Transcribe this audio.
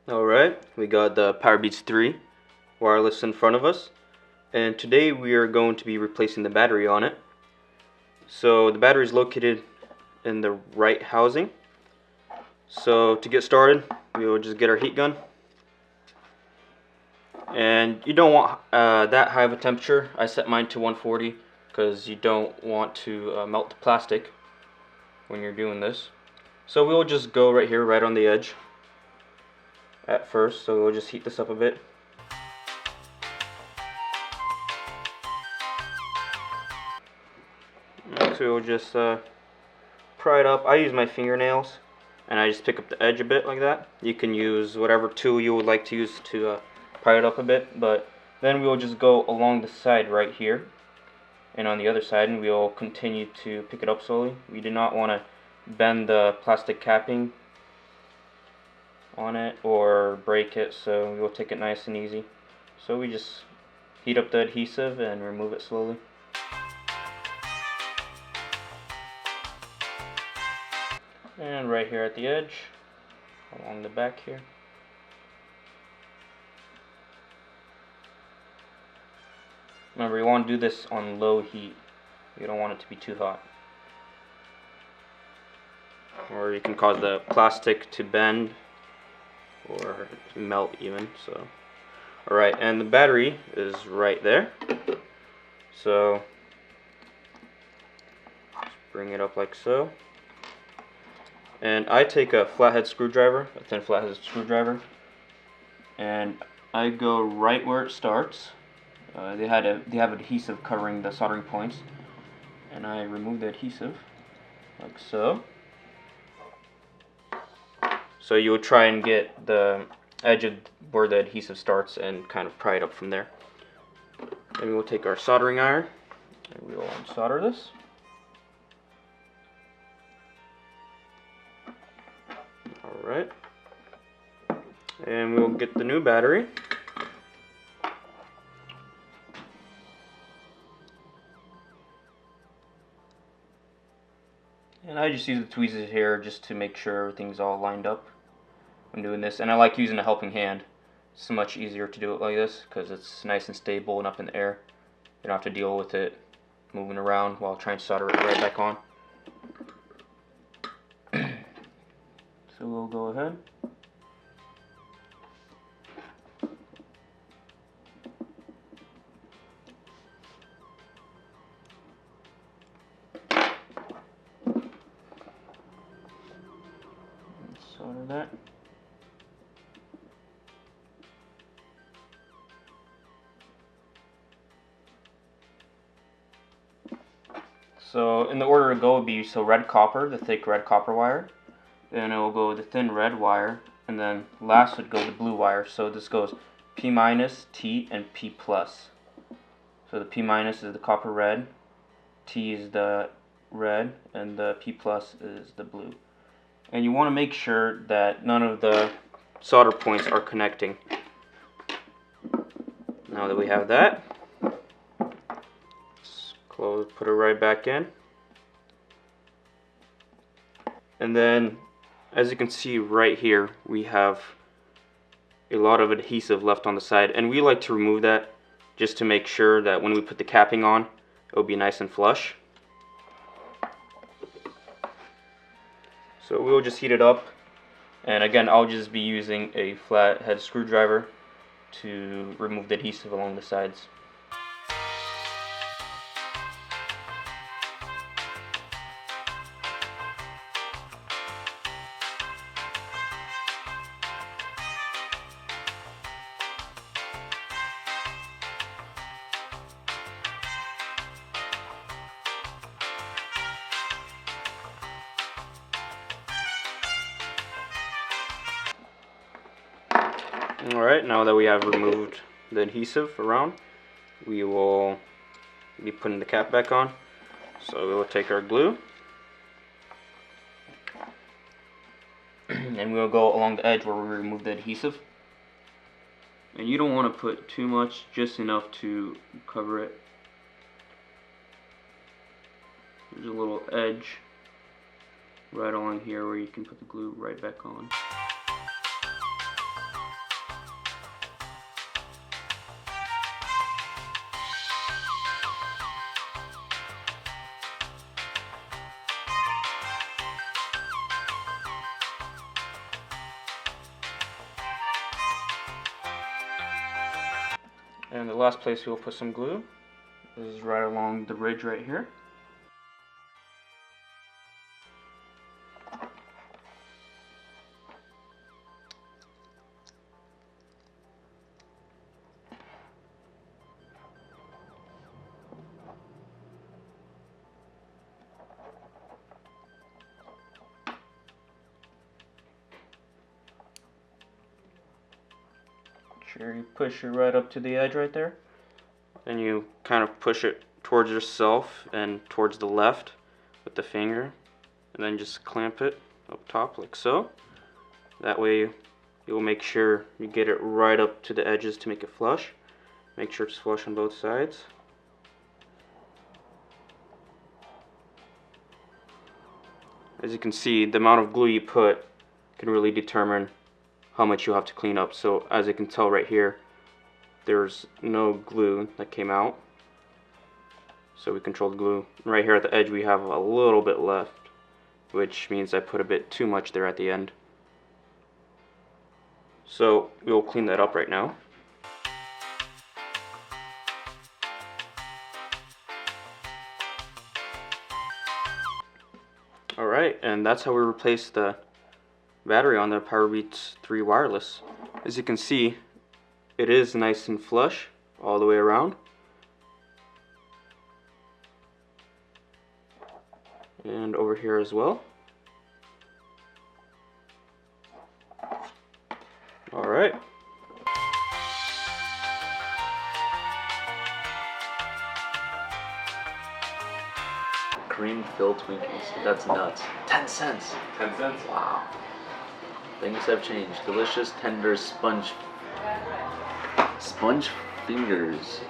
Alright, we got the PowerBeats 3 wireless in front of us, and today we are going to be replacing the battery on it. So the battery is located in the right housing. So to get started, we will just get our heat gun. And you don't want that high of a temperature. I set mine to 140 because you don't want to melt the plastic when you're doing this. So we'll just go right here, right on the edge at first. So we'll just heat this up a bit. Next we'll just pry it up. I use my fingernails and I just pick up the edge a bit like that. You can use whatever tool you would like to use to pry it up a bit, but then we'll just go along the side right here and on the other side, and we'll continue to pick it up slowly. We do not want to bend the plastic capping on it or break it, so we will take it nice and easy. So we just heat up the adhesive and remove it slowly. And right here at the edge, along the back here. Remember, you want to do this on low heat. You don't want it to be too hot, or you can cause the plastic to bend or melt even. So, alright, and the battery is right there. So, just bring it up like so. And I take a flathead screwdriver, a thin flathead screwdriver, and I go right where it starts. They have adhesive covering the soldering points, and I remove the adhesive like so. So you would try and get the edge of where the adhesive starts and kind of pry it up from there. Then we'll take our soldering iron and we will unsolder this. Alright, and we'll get the new battery. And I just use the tweezers here just to make sure everything's all lined up when doing this. And I like using a helping hand. It's much easier to do it like this because it's nice and stable and up in the air. You don't have to deal with it moving around while trying to solder it right back on. So we'll go ahead. Solder that. So in the order to go would be red copper, the thick red copper wire. Then it will go the thin red wire, and then last would go the blue wire. So this goes P minus, T, and P plus. So the P minus is the copper red, T is the red, and the P plus is the blue. And you want to make sure that none of the solder points are connecting. Now that we have that, let's close, put it right back in. And then, as you can see right here, we have a lot of adhesive left on the side, and we like to remove that just to make sure that when we put the capping on, it will be nice and flush. So we'll just heat it up, and again, I'll just be using a flathead screwdriver to remove the adhesive along the sides. Alright, now that we have removed the adhesive around, we will be putting the cap back on. So we will take our glue and we will go along the edge where we removed the adhesive. And you don't want to put too much, just enough to cover it. There's a little edge right along here where you can put the glue right back on. And the last place we'll put some glue is right along the ridge right here. Sure, you push it right up to the edge right there. Then you kind of push it towards yourself and towards the left with the finger, and then just clamp it up top like so. That way you'll make sure you get it right up to the edges to make it flush. Make sure it's flush on both sides. As you can see, the amount of glue you put can really determine how much you have to clean up. So as you can tell right here, there's no glue that came out, so we controlled glue. Right here at the edge we have a little bit left, which means I put a bit too much there at the end. So we'll clean that up right now. Alright, and that's how we replace the battery on the PowerBeats 3 wireless. As you can see, it is nice and flush all the way around. And over here as well. Alright. Cream filled Twinkies. That's nuts. 10 cents. 10 cents? Wow. Things have changed. Delicious, tender sponge fingers.